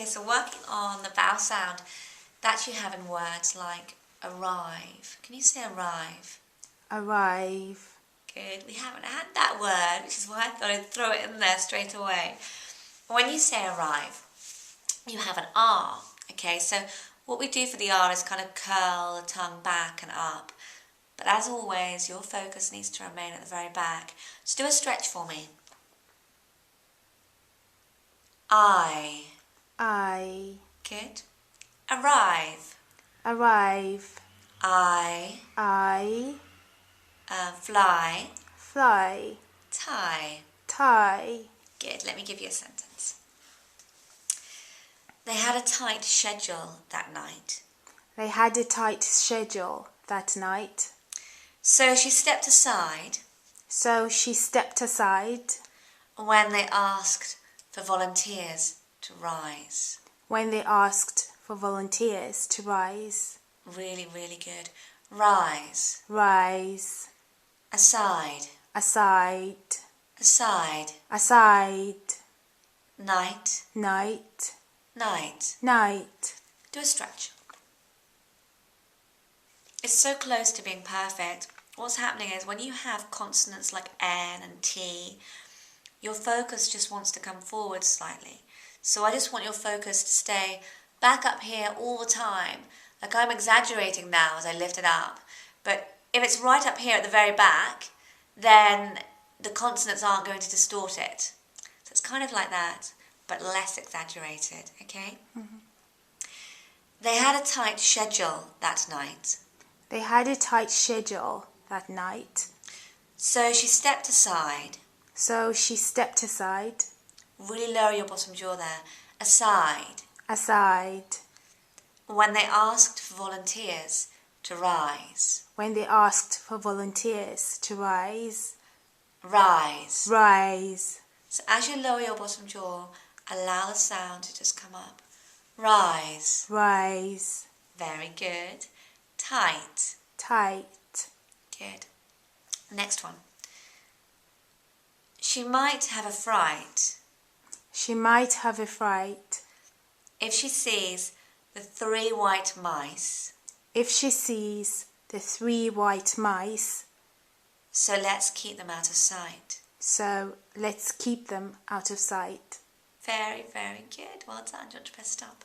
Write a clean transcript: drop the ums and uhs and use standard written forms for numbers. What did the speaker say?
Okay, so working on the vowel sound that you have in words like arrive. Can you say arrive? Arrive. Good. We haven't had that word, which is why I thought I'd throw it in there straight away. When you say arrive, you have an R. Okay, so what we do for the R is kind of curl the tongue back and up. But as always, your focus needs to remain at the very back. Just do a stretch for me. I. Good. Arrive. Arrive. I. Fly. Fly. Tie. Tie. Good. Let me give you a sentence. They had a tight schedule that night. They had a tight schedule that night. So she stepped aside. So she stepped aside. When they asked for volunteers to rise. When they asked for volunteers to rise. Really, really good. Rise. Rise. Aside. Aside. Aside. Aside. Night. Night. Night. Night. Do a stretch. It's so close to being perfect. What's happening is when you have consonants like N and T, your focus just wants to come forward slightly. So I just want your focus to stay back up here all the time. Like I'm exaggerating now as I lift it up. But if it's right up here at the very back, then the consonants aren't going to distort it. So it's kind of like that, but less exaggerated, okay? Mm-hmm. They had a tight schedule that night. They had a tight schedule that night. So she stepped aside. So she stepped aside. Really lower your bottom jaw there. Aside. Aside. When they asked for volunteers to rise. When they asked for volunteers to rise. Rise. Rise. So as you lower your bottom jaw, allow the sound to just come up. Rise. Rise. Very good. Tight. Tight. Good. Next one. She might have a fright. She might have a fright. If she sees the 3 white mice. If she sees the 3 white mice. So let's keep them out of sight. So let's keep them out of sight. Very, very good. Well done. Do you want to press stop?